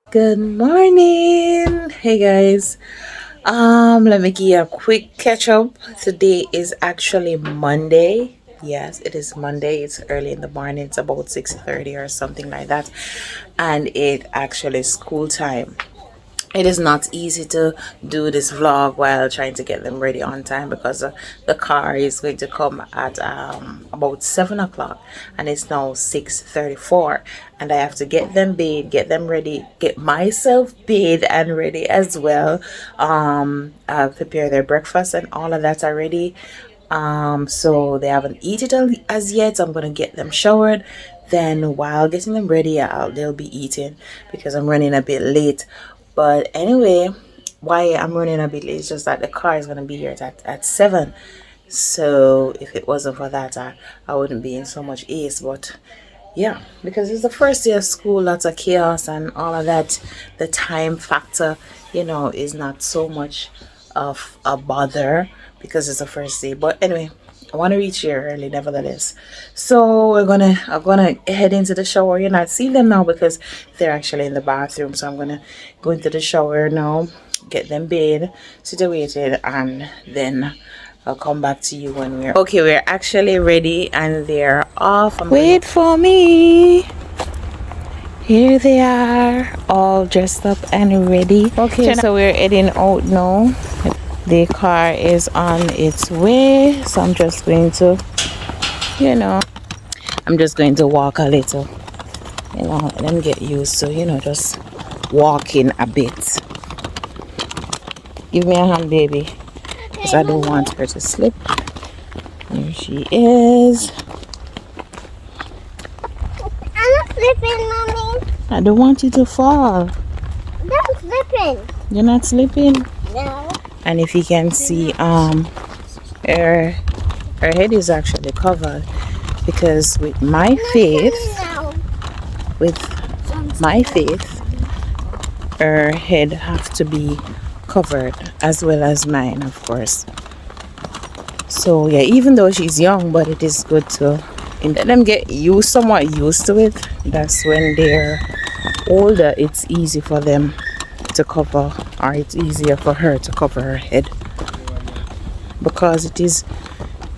Good morning. Hey guys. Let me give you a quick catch up. Today is actually Monday. Yes, it is Monday. It's early in the morning. It's about 6:30 or something like that. And it actually is school time. It is not easy to do this vlog while trying to get them ready on time because the car is going to come at about 7 o'clock, and it's now 6:34, and I have to get them bathed, get them ready, get myself bathed and ready as well. Prepare their breakfast and all of that already. So they haven't eaten as yet. So I'm gonna get them showered. Then while getting them ready, they'll be eating because I'm running a bit late. But anyway, why I'm running a bit late is just that the car is gonna be here at 7. So if it wasn't for that, I wouldn't be in so much haste. But yeah, because it's the first day of school, lots of chaos and all of that. The time factor, is not so much of a bother because it's the first day. But anyway, I want to reach here early nevertheless. So I'm gonna head into the shower. You're not seeing them now because they're actually in the bathroom. So I'm gonna go into the shower now, get them bathed, situated, and then I'll come back to you when we're actually ready and they're off. Wait for me. Here they are, all dressed up and ready. Okay, so we're heading out now. The car is on its way, so I'm just going to, walk a little, let them get used to, just walking a bit. Give me a hand, baby, because I don't want her to slip. Here she is. I'm not slipping, Mommy. I don't want you to fall. I'm slipping. You're not slipping? No. And if you can see, her head is actually covered because with my faith, her head have to be covered as well as mine, of course. So yeah, even though she's young, but it is good to let them get somewhat used to it. That's when they're older, it's easy for them to cover, or it's easier for her to cover her head because it is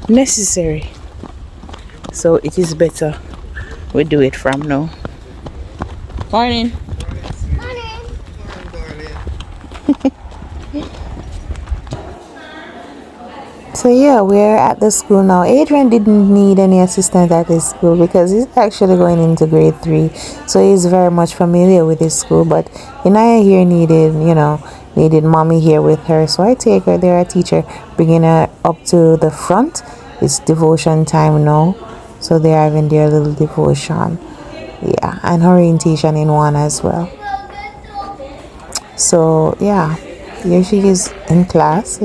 necessary. So it is better we do it from now. Morning. So yeah, we're at the school now. Adrian didn't need any assistance at his school because he's actually going into grade 3. So he's very much familiar with his school. But Inaya here needed mommy here with her. So I take her there, I teach her, bringing her up to the front. It's devotion time now. So they're having their little devotion. Yeah, and orientation in one as well. So yeah, here she is in class,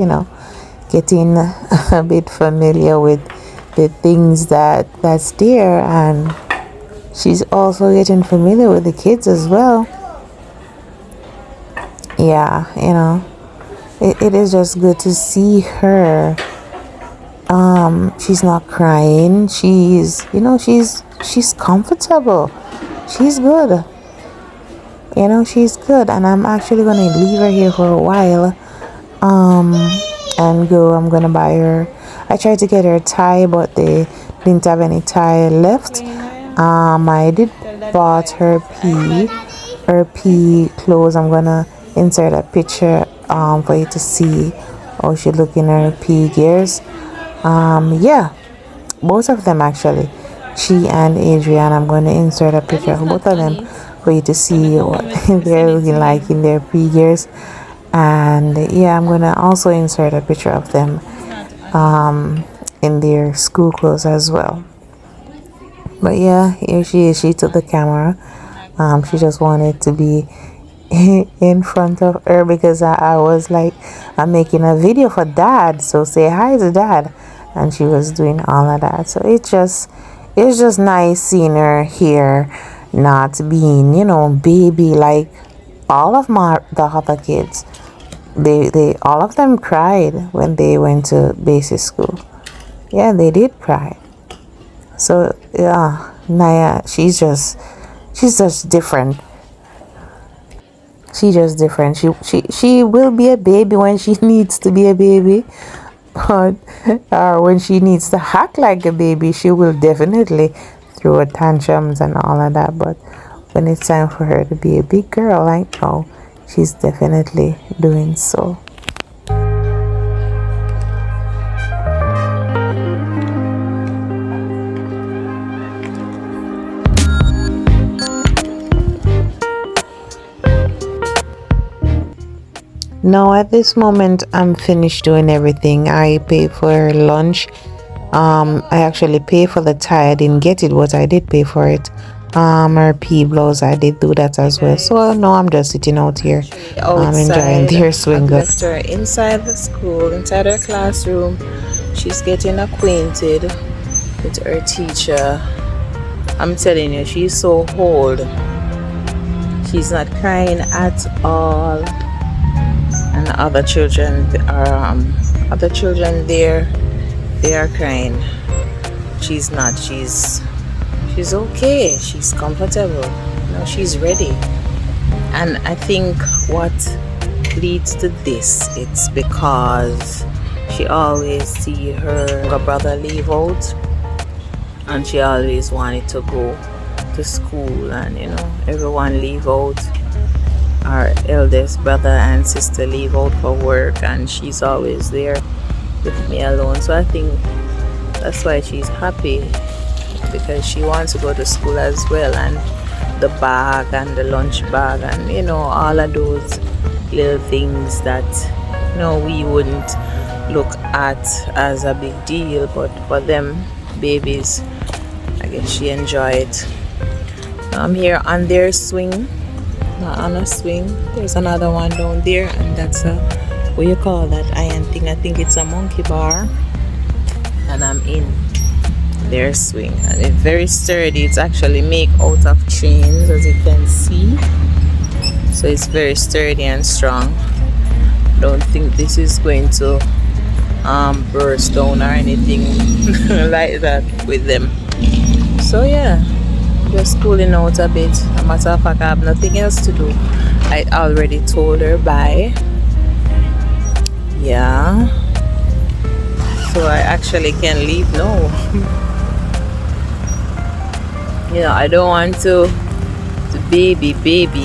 getting a bit familiar with the things that's there, and she's also getting familiar with the kids as well. Yeah, it is just good to see her. She's not crying. She's comfortable. She's good. She's good, and I'm actually gonna leave her here for a while. And I'm gonna buy her. I tried to get her a tie, but they didn't have any tie left. I did bought her P clothes. I'm gonna insert a picture for you to see how she look in her P gears. Yeah, both of them actually, she and Adrian. I'm gonna insert a picture of both of them for you to see what they're looking like in their P gears. And yeah, I'm gonna also insert a picture of them in their school clothes as well. But yeah, here she is. She took the camera. She just wanted to be in front of her because I was like, I'm making a video for dad, so say hi to dad. And she was doing all of that. So it's just nice seeing her here, not being baby like all of the other kids. They all of them cried when they went to basic school. Yeah, they did cry. So yeah, Naya, she's just different. She just different. She will be a baby when she needs to be a baby, but when she needs to act like a baby, she will definitely throw tantrums and all of that. But when it's time for her to be a big girl, like now, she's definitely doing so. Now at this moment, I'm finished doing everything. I pay for lunch. I actually pay for the tie. I didn't get it, but I did pay for it. Her pee blouse, I did do that as well. So now I'm just sitting out here, enjoying their swing. I left her inside the school, inside her classroom. She's getting acquainted with her teacher. I'm telling you, she's so old. She's not crying at all. And other children there, they are crying. She's not. She's okay. She's comfortable. She's ready. And I think what leads to this, it's because she always see her brother leave out, and she always wanted to go to school, and everyone leave out. Our eldest brother and sister leave out for work, and she's always there with me alone. So I think that's why she's happy, because she wants to go to school as well, and the bag and the lunch bag and all of those little things that we wouldn't look at as a big deal, but for them babies, I guess she enjoy it. I'm here on their swing. Not on a swing. There's another one down there, and that's a, what you call that iron thing? I think it's a monkey bar, and I'm in their swing, and it's very sturdy. It's actually made out of chains, as you can see, so it's very sturdy and strong. Don't think this is going to burst down or anything like that with them. So yeah, just cooling out a bit. As a matter of fact, I have nothing else to do. I already told her bye. Yeah, so I actually can leave now. I don't want to baby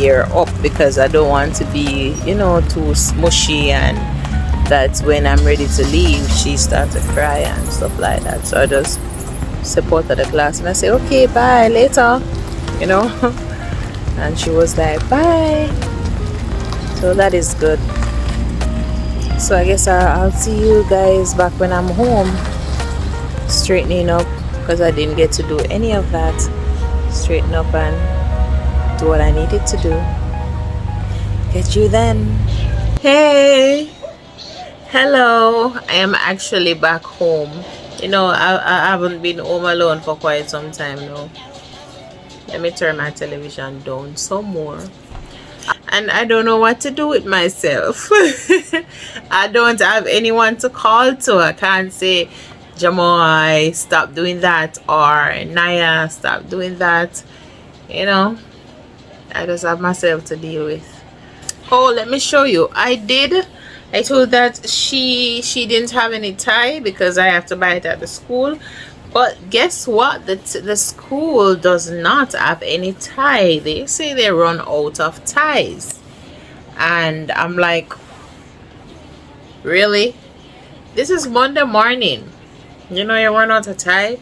her up, because I don't want to be too smushy, and that's when I'm ready to leave she starts to cry and stuff like that. So I just support her the class and I say, okay, bye, later, and she was like, bye. So that is good. So I guess I'll see you guys back when I'm home, straightening up, because I didn't get to do any of that. Straighten up and do what I needed to do. Get you then. Hey, hello. I am actually back home. I haven't been home alone for quite some time now. Let me turn my television down some more. And I don't know what to do with myself. I don't have anyone to call to. I can't say, Jamoy, stop doing that, or Naya, stop doing that. I just have myself to deal with. Oh, let me show you. I told that she didn't have any tie, because I have to buy it at the school. But guess what? The school does not have any tie. They say they run out of ties. And I'm like, really? This is Monday morning. You run out of tie.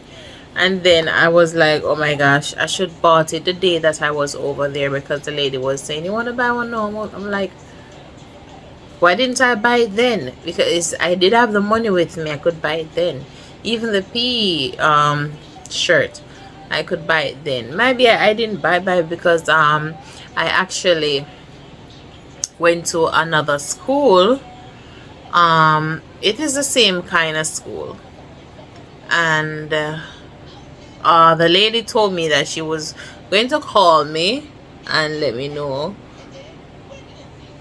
And then I was like, oh my gosh, I should bought it the day that I was over there, because the lady was saying, you want to buy one? No. I'm like, why didn't I buy it then? Because I did have the money with me. I could buy it then. Even the PE shirt, I could buy it then. Maybe I didn't buy it because I actually went to another school. It is the same kind of school, and the lady told me that she was going to call me and let me know.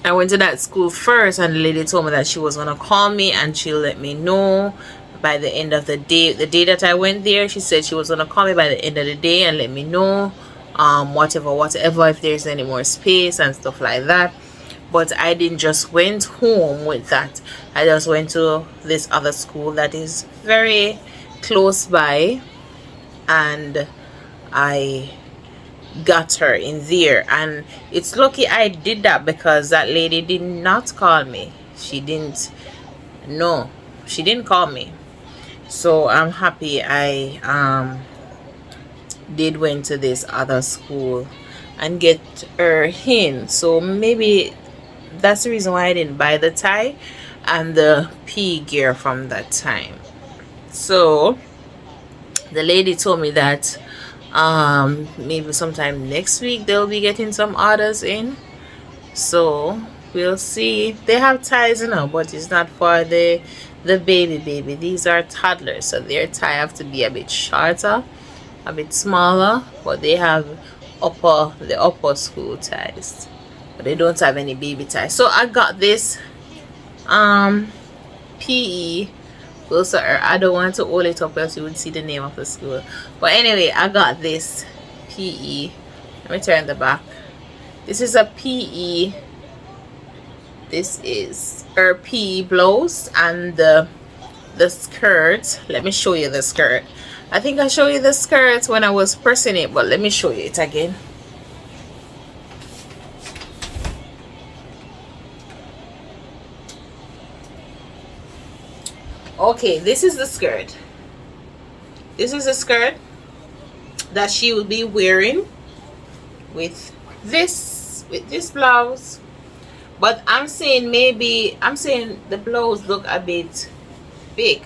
I went to that school first, and the lady told me that she was going to call me and she'll let me know by the end of the day. The day that I went there, she said she was going to call me by the end of the day and let me know whatever, if there's any more space and stuff like that. but I didn't just went home with that. I just went to this other school that is very close by, and I got her in there. And it's lucky I did that, because that lady did not call me. She didn't. No, she didn't call me. So I'm happy I did went to this other school and get her in. So maybe that's the reason why I didn't buy the tie and the P gear from that time. So the lady told me that maybe sometime next week they'll be getting some orders in. So we'll see. They have ties, but it's not for the baby. These are toddlers, so their tie have to be a bit shorter, a bit smaller, but they have the upper school ties, but they don't have any baby ties. So I got this PE. Well, sir, I don't want to hold it up else you would see the name of the school. But anyway, I got this PE. Let me turn the back. This is a PE. This is her PE blouse, and the skirt. Let me show you the skirt. I think I showed you the skirt when I was pressing it, but let me show you it again. Okay, this is the skirt. This is the skirt that she will be wearing with this blouse. But I'm saying the blouse look a bit big.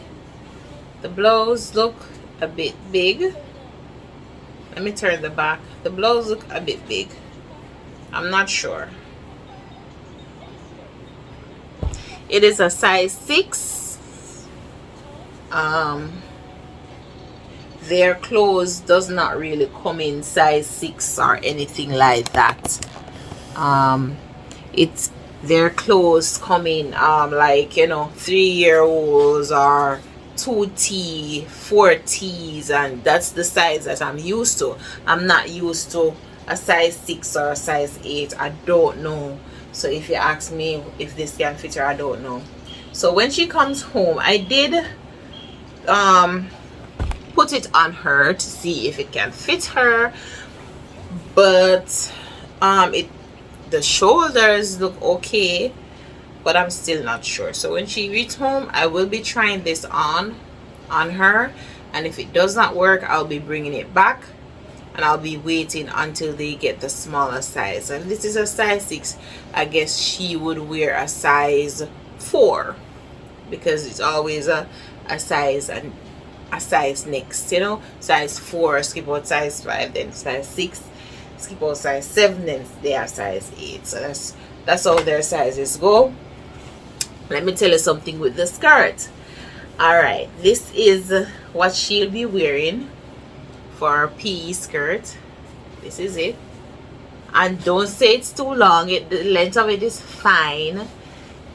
The blouse look a bit big. Let me turn the back. The blouse look a bit big. I'm not sure. It is a size 6. Their clothes does not really come in size 6 or anything like that. It's their clothes come in like 3-year-olds or 2T, 4Ts, and that's the size that I'm used to. I'm not used to a size 6 or a size 8. I don't know. So if you ask me if this can fit her, I don't know. So when she comes home, I did put it on her to see if it can fit her, but the shoulders look okay, but I'm still not sure. So when she reaches home, I will be trying this on her, and if it does not work, I'll be bringing it back, and I'll be waiting until they get the smaller size. And this is a size 6. I guess she would wear a size 4, because it's always a size and a size next, size 4, skip out size 5, then size 6, skip out size 7, then they have size 8. So that's how their sizes go. Let me tell you something with the skirt. All right, this is what she'll be wearing for her PE skirt. This is it. And don't say it's too long. The length of it is fine.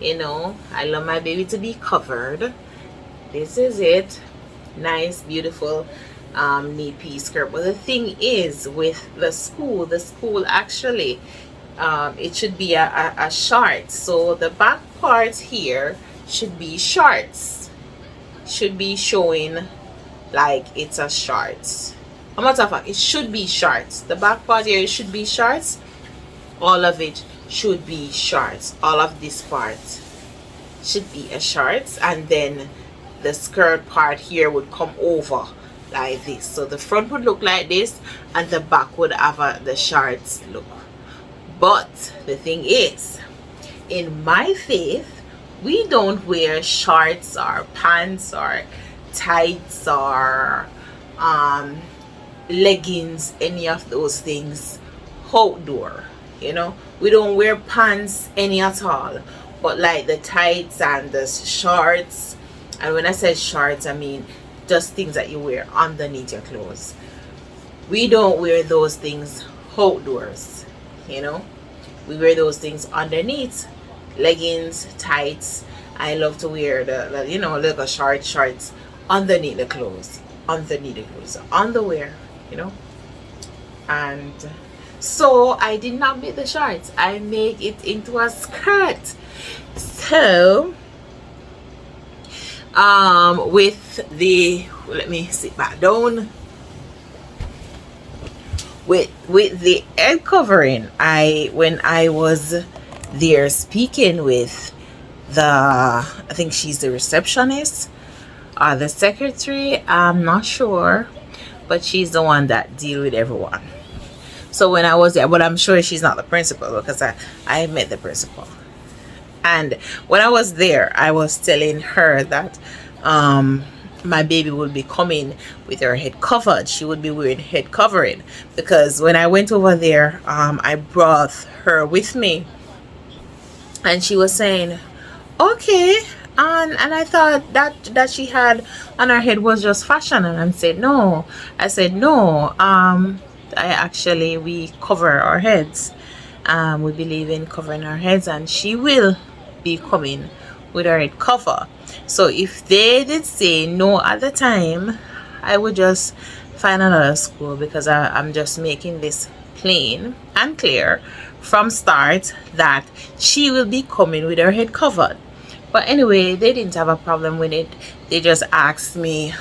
I love my baby to be covered. This is it. Nice, beautiful knee PE skirt. But the thing is, with the school actually, it should be a short. So the back part here should be shorts. Should be showing like it's a shorts. A matter of fact, it should be shorts. The back part here should be shorts. All of it should be shorts. All of this part should be a shorts, and then the skirt part here would come over like this. So the front would look like this, and the back would have the shorts look. But the thing is, in my faith, we don't wear shorts or pants or tights or leggings, any of those things outdoor. We don't wear pants any at all, but like the tights and the shorts. And when I say shorts, I mean just things that you wear underneath your clothes. We don't wear those things outdoors. We wear those underneath leggings, tights. I love to wear the little shorts underneath the clothes, underwear, and So I did not make the shorts. I make it into a skirt. So with the, let me sit back down, with the head covering, when I was there speaking with the, I think she's the receptionist or the secretary, I'm not sure, but she's the one that deal with everyone. So when I was there, but I'm sure she's not the principal because I met the principal. And when I was there, I was telling her that my baby would be coming with her head covered. She would be wearing head covering because when I went over there, I brought her with me, and she was saying, "Okay." And I thought that she had on her head was just fashion, and I said no. I said no. I actually, we cover our heads. We believe in covering our heads, and she will be coming with her head cover. So if they did say no at the time, I would just find another school, because I'm just making this plain and clear from start that she will be coming with her head covered. But anyway, they didn't have a problem with it. They just asked me,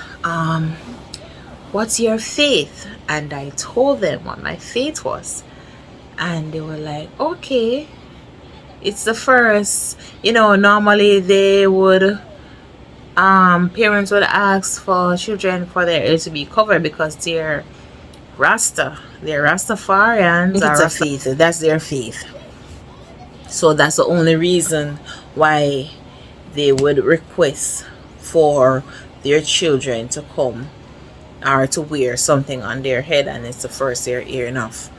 what's your faith? And I told them what my faith was. And they were like, okay. It's the first, normally they would, parents would ask for children for their hair to be covered because they're Rastafarians. It's a faith, that's their faith. So that's the only reason why they would request for their children to come or to wear something on their head, and it's the first they're hearing of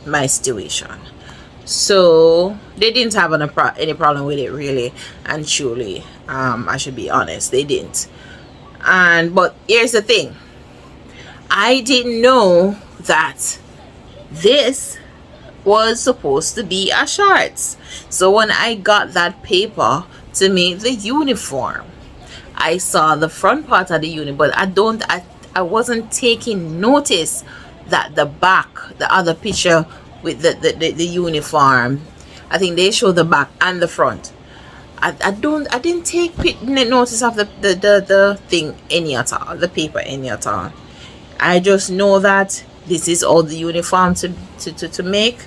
my situation. So they didn't have any problem with it, really and truly. I should be honest, they didn't. But here's the thing, I didn't know that this was supposed to be a shorts. So when I got that paper to make the uniform, I saw the front part of the uniform, but I wasn't taking notice that the back, the other picture with the uniform, I think they show the back and the front. I didn't take notice of the thing any at all, the paper any at all. I just know that this is all the uniform to make,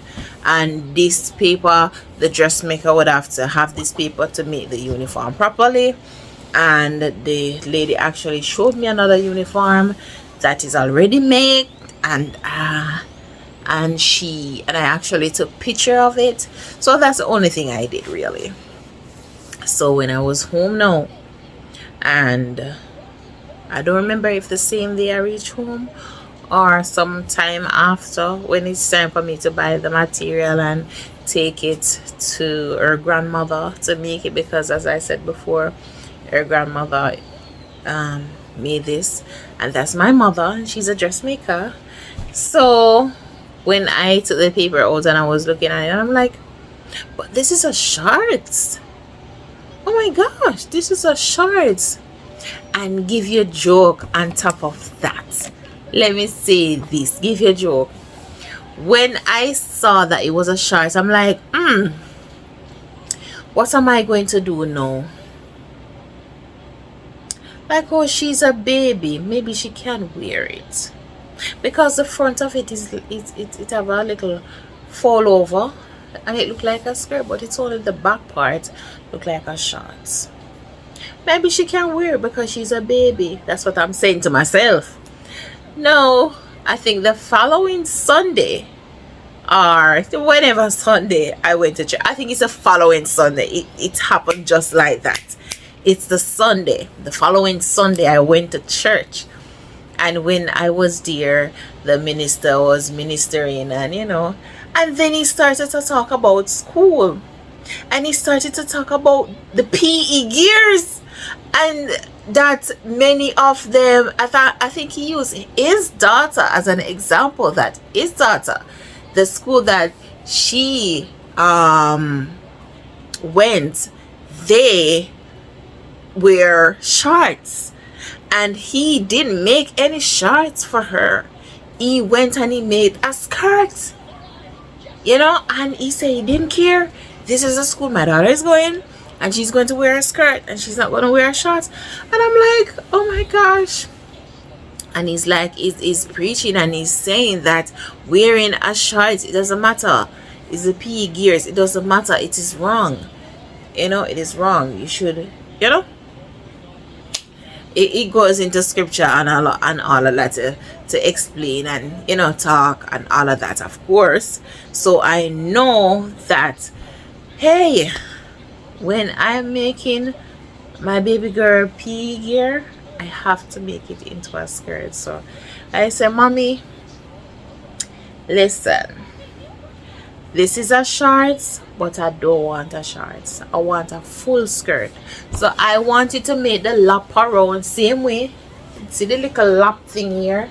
and this paper, the dressmaker would have to have this paper to make the uniform properly. And the lady actually showed me another uniform that is already made, and I actually took picture of it. So that's the only thing I did, really. So when I was home now, and I don't remember if the same day I reached home or some time after, when it's time for me to buy the material and take it to her grandmother to make it, because as I said before, her grandmother made this, and that's my mother, and she's a dressmaker. So when I took the paper out and I was looking at it, I'm like, but this is a shorts. Oh my gosh, this is a shorts. And give you a joke on top of that. Let me say this, give you a joke. When I saw that it was a shorts, I'm like, what am I going to do now? Like, oh, she's a baby, maybe she can wear it, because the front of it is it have a little fall over, and it look like a skirt, but it's only the back part look like a shorts. Maybe she can wear it because she's a baby. That's what I'm saying to myself. No, I think the following Sunday, or whenever Sunday I went to church, I think it's the following Sunday, it happened just like that. It's the Sunday, the following Sunday, I went to church. And when I was there, the minister was ministering, and and then he started to talk about school, and he started to talk about the PE gears, and that many of them, I think he used his daughter as an example, that his daughter, the school that she went, they wear shorts, and he didn't make any shorts for her. He went and he made a skirt, you know, and he said he didn't care. This is the school my daughter is going, and she's going to wear a skirt and she's not going to wear shorts. And I'm like, oh my gosh. And he's like, he's preaching and he's saying that wearing a shirt, it doesn't matter. It's the PE gears, it doesn't matter. It is wrong. You know, it is wrong. You should, you know, it goes into scripture and all of that to explain and, you know, talk and all of that, of course. So I know that, hey, when I'm making my baby girl PE gear, I have to make it into a skirt. So I said, Mommy, listen, this is a shorts, but I don't want a shorts. I want a full skirt. So I want you to make the lap around same way. See the little lap thing here?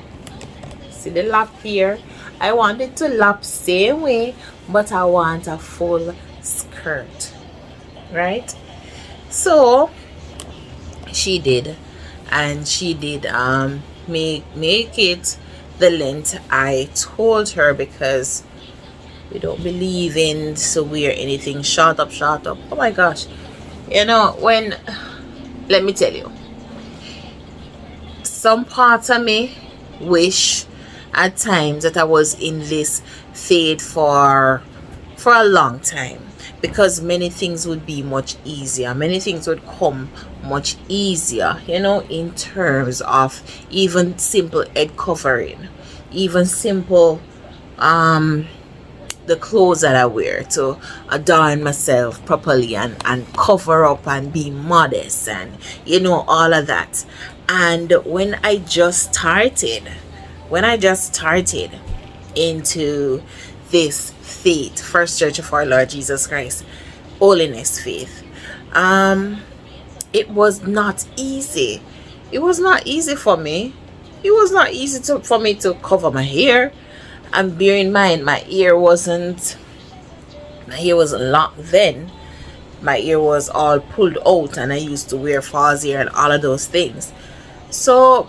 See the lap here? I want it to lap same way, but I want a full skirt. Right? So she did. And she did make it the length I told her, because we don't believe in to wear anything short up. Oh my gosh. You know, when, let me tell you, some parts of me wish at times that I was in this faith for a long time, because many things would be much easier, many things would come much easier, you know, in terms of even simple head covering, even simple the clothes that I wear to adorn myself properly and cover up and be modest and, you know, all of that. And when I just started into this faith, First Church of our Lord Jesus Christ, holiness faith, it was not easy. It was not easy for me. It was not easy for me to cover my hair. And bear in mind, my hair wasn't locked then. My hair was all pulled out, and I used to wear false hair and all of those things. So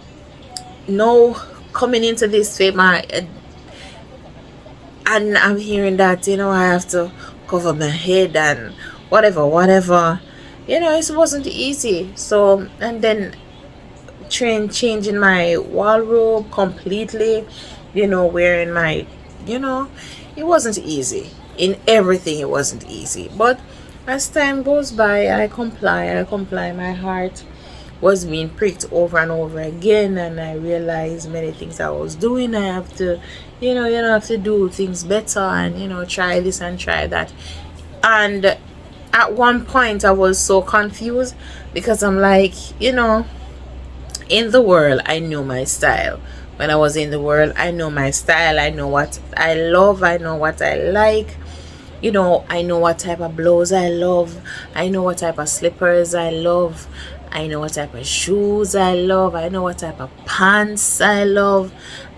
no, coming into this faith, and I'm hearing that, you know, I have to cover my head and whatever, you know, it wasn't easy. So, and then changing my wardrobe completely, you know, wearing my, you know, it wasn't easy. In everything, it wasn't easy. But as time goes by, I comply. My heart was being pricked over and over again, and I realized many things I was doing. I have to, you know, have to do things better, and, you know, try this and try that. And at one point, I was so confused, because I'm like, you know, in the world, I knew my style. When I was in the world, I know my style. I know what I love. I know what I like. You know, I know what type of blouse I love. I know what type of slippers I love. I know what type of shoes I love. I know what type of pants I love.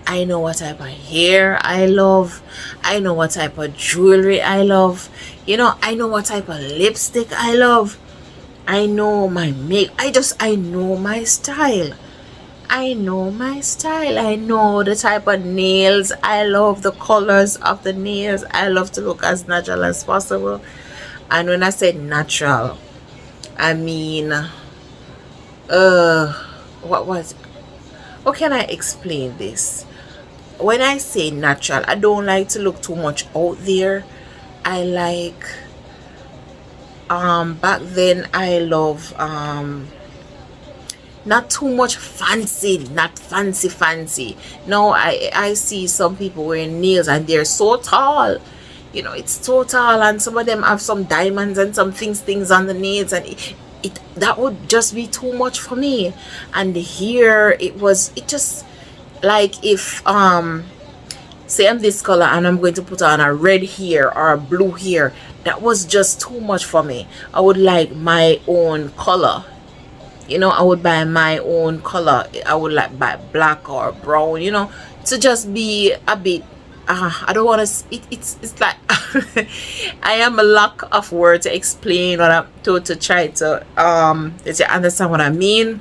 I know what type of hair I love. I know what type of jewelry I love. You know, I know what type of lipstick I love. I know my I know my style. I know my style. I know the type of nails I love, the colors of the nails. I love to look as natural as possible. And when I say natural, I mean, how can I explain this? When I say natural, I don't like to look too much out there. I like, back then I love, not too much fancy, not fancy. No, I see some people wearing nails and they're so tall, you know, it's so tall, and some of them have some diamonds and some things on the nails, and it that would just be too much for me. And here it just like, if say I'm this color and I'm going to put on a red hair or a blue hair, that was just too much for me. I would like my own color. You know, I would buy my own color. I would like buy black or brown, you know, to just be a bit, I don't want to, it's like, I am a lack of word to explain what I'm to try to understand what I mean.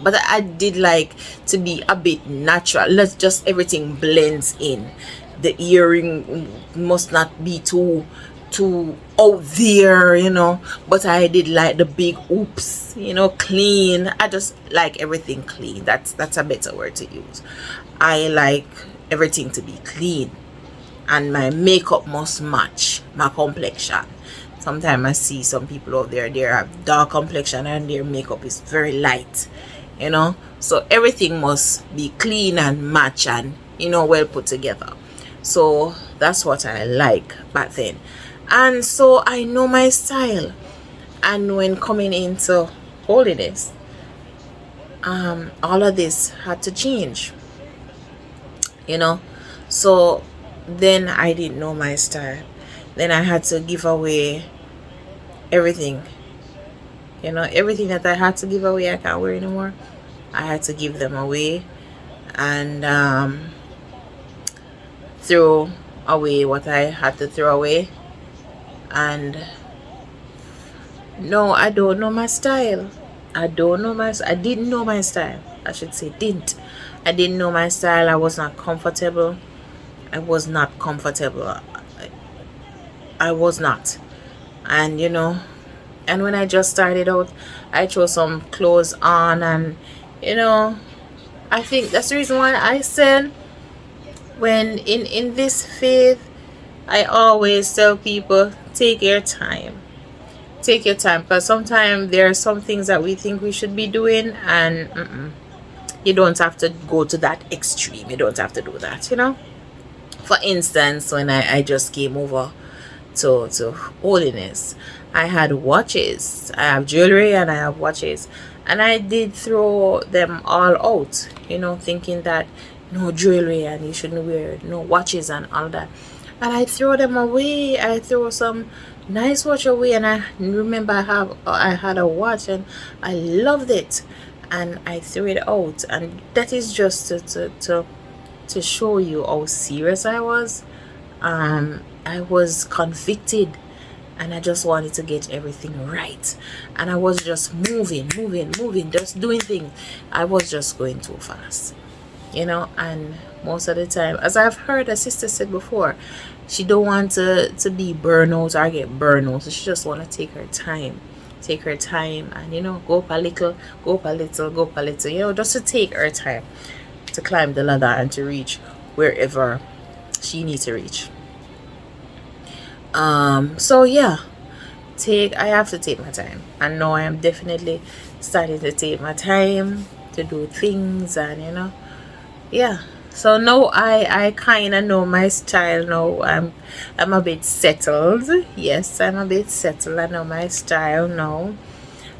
but I did like to be a bit natural. Let's just everything blends in. The earring must not be too out there, but I did like the big oops, clean. I just like everything clean. That's a better word to use. I like everything to be clean, and my makeup must match my complexion. Sometimes I see some people out there, they have dark complexion and their makeup is very light, so everything must be clean and match and well put together. So that's what I like back then, and so I know my style. And when coming into holiness, all of this had to change, so then I didn't know my style. Then I had to give away everything. Everything that I had to give away, I can't wear anymore. I had to give them away, and throw away what I had to throw away. And no, I don't know my style. I didn't know my style. I should say didn't. I didn't know my style. I was not comfortable. I was not comfortable. I was not. And and when I just started out, I threw some clothes on, and I think that's the reason why I said, when in this faith, I always tell people, take your time. Take your time, because sometimes there are some things that we think we should be doing, and you don't have to go to that extreme. You don't have to do that, For instance, when I just came over to holiness, I had watches. I have jewelry and I have watches, and I did throw them all out, thinking that no jewelry and you shouldn't wear no watches and all that. And I throw them away. I throw some nice watch away, and I remember I had a watch and I loved it, and I threw it out. And that is just to show you how serious I was. I was convicted, and I just wanted to get everything right, and I was just moving, just doing things. I was just going too fast, and most of the time, as I've heard a sister said before, she don't want to be burnout or get burnout, so she just want to take her time, and go up a little, just to take her time to climb the ladder and to reach wherever she needs to reach. So yeah, I have to take my time, and now I am definitely starting to take my time to do things, and yeah. So now I kind of know my style now. I'm a bit settled. Yes, I'm a bit settled. I know my style now.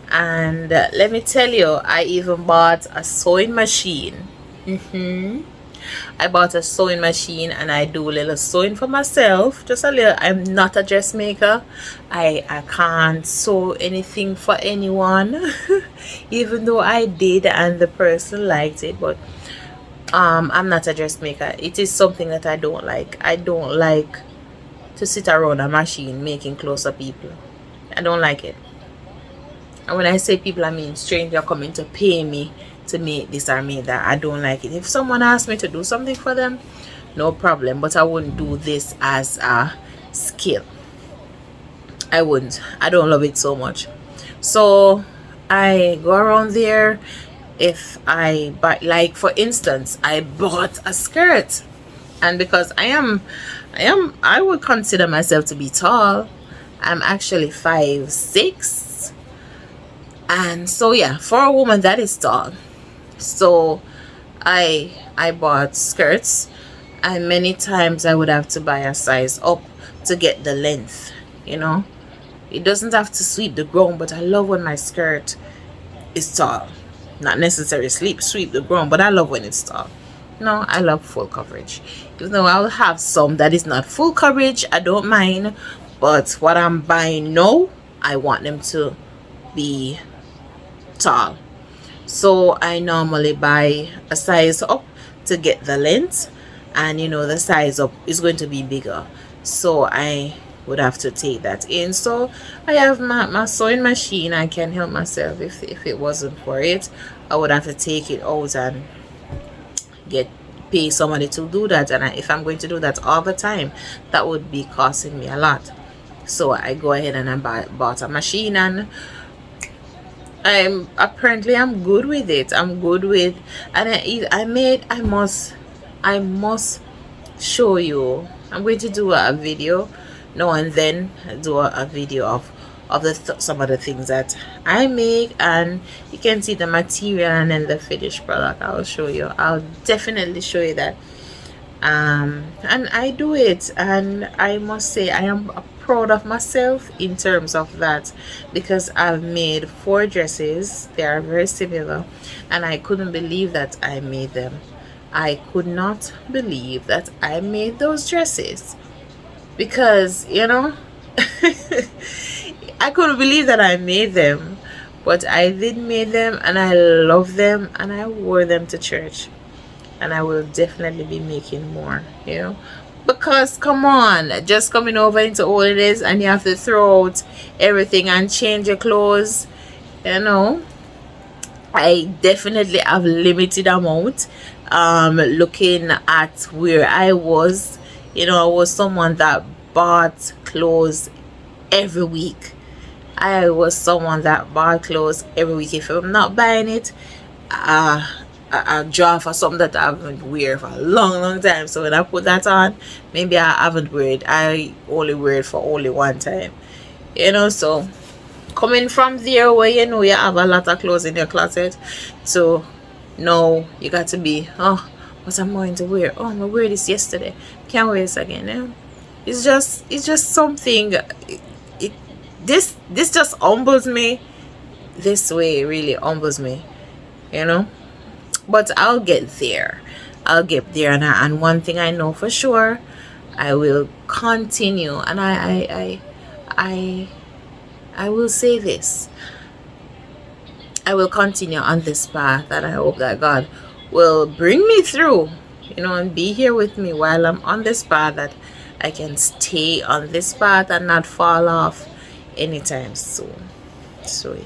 And let me tell you, I even bought a sewing machine. I bought a sewing machine, and I do a little sewing for myself, just a little. I'm not a dressmaker. I can't sew anything for anyone, even though I did and the person liked it. But I'm not a dressmaker. It is something that I don't like. I don't like to sit around a machine making clothes for people. I don't like it. And when I say people, I mean stranger coming to pay me to make this or make that. I don't like it. If someone asked me to do something for them, no problem, but I wouldn't do this as a skill. I wouldn't. I don't love it so much. So I go around there. If I buy, like for instance, I bought a skirt, and because I would consider myself to be tall. I'm actually 5'6", and so yeah, for a woman that is tall. So I bought skirts, and many times I would have to buy a size up to get the length. It doesn't have to sweep the ground, but I love when my skirt is tall. Not necessarily sweep the ground, but I love when it's tall. No, I love full coverage. Even though I'll have some that is not full coverage, I don't mind. But what I'm buying now, I want them to be tall. So I normally buy a size up to get the length, and the size up is going to be bigger. So I would have to take that in. So I have my sewing machine. I can help myself. If it wasn't for it, I would have to take it out and get pay somebody to do that. And if I'm going to do that all the time, that would be costing me a lot. So I go ahead and I bought a machine, and I'm good with it. I'm good with, and I must show you. I'm going to do a video now and then, do a video of some of the things that I make, and you can see the material and then the finished product. I'll show you. I'll definitely show you that. And I do it, and I must say I am proud of myself in terms of that, because I've made 4 dresses. They are very similar, and I couldn't believe that I made them. I could not believe that I made those dresses, because I couldn't believe that I made them, but I did make them, and I love them, and I wore them to church. And I will definitely be making more, because come on, just coming over into holidays and you have to throw out everything and change your clothes. I definitely have limited amount. Looking at where I was, I was someone that bought clothes every week. I was someone that bought clothes every week. If I'm not buying it, I draw for something that I haven't wear for a long time. So when I put that on, maybe I haven't wear it. I only wear it for only one time. So coming from there where you have a lot of clothes in your closet, so no, you got to be, what I'm going to wear. Oh, I wear this yesterday, can't wear this again. It's just something. This just humbles me. This way really humbles me, but I'll get there. And one thing I know for sure, I will continue, and I will say this. I will continue on this path, and I hope that God will bring me through, and be here with me while I'm on this path, that I can stay on this path and not fall off anytime soon. So yeah.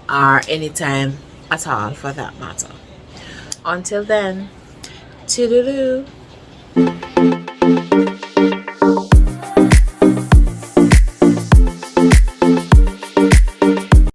Or anytime at all, for that matter. Until then, toodaloo.